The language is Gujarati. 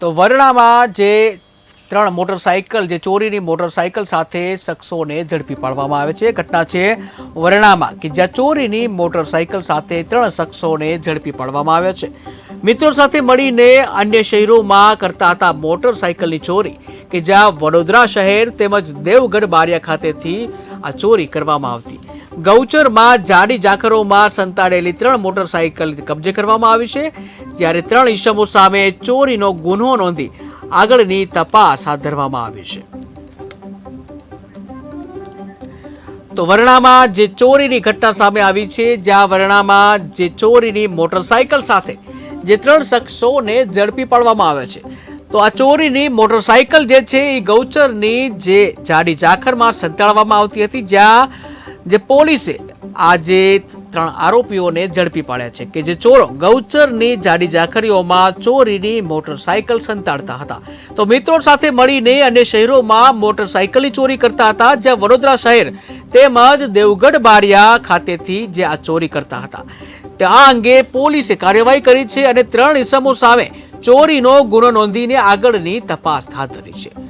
તો વરણામાં જે ત્રણ મોટરસાઇકલ જે ચોરીની મોટરસાઇકલ સાથે શખ્સોને ઝડપી પાડવામાં આવે છે। ઘટના છે વરણામાં કે જ્યાં ચોરીની મોટરસાઇકલ સાથે ત્રણ શખ્સોને ઝડપી પાડવામાં આવ્યા છે। મિત્રો સાથે મળીને અન્ય શહેરોમાં કરતા હતા મોટરસાઇકલની ચોરી કે જ્યાં વડોદરા શહેર તેમજ દેવગઢ બારિયા ખાતેથી આ ચોરી કરવામાં આવતી। ગૌચરમાં જાડી ઝાખરોમાં સંતાડેલી ત્રણ મોટરસાઇકલ કબજે કરવામાં આવી છે, જ્યારે ત્રણ ઈસમો સામે ચોરીનો ગુનો નોંધી આગળની તપાસ હાથ ધરવામાં આવી છે। તો વરણામાં જે ચોરીની ઘટના સામે આવી છે, જ્યાં વરણામાં જે ચોરીની મોટરસાઇકલ સાથે જે ત્રણ શખ્સોને ઝડપી પાડવામાં આવે છે। તો આ ચોરીની મોટરસાઇકલ જે છે એ ગૌચરની જે જાડી ઝાખરમાં સંતાડવામાં આવતી હતી, જ્યાં જે પોલીસે આ જે ત્રણ આરોપીઓને ઝડપી પાડ્યા છે કે જે ચોરો ગૌચરની જાડી ઝાખરીઓમાં ચોરીની મોટરસાઇકલ સંતાડતા હતા। તો મિત્રો સાથે મળીને અન્ય શહેરોમાં મોટરસાઇકલની ચોરી કરતા હતા, જ્યાં વડોદરા શહેર તેમજ દેવગઢ બારિયા ખાતેથી જે આ ચોરી કરતા હતા। તે આ અંગે પોલીસે કાર્યવાહી કરી છે અને ત્રણ ઇસમો સામે ચોરીનો ગુનો નોંધીને આગળની તપાસ હાથ ધરી છે।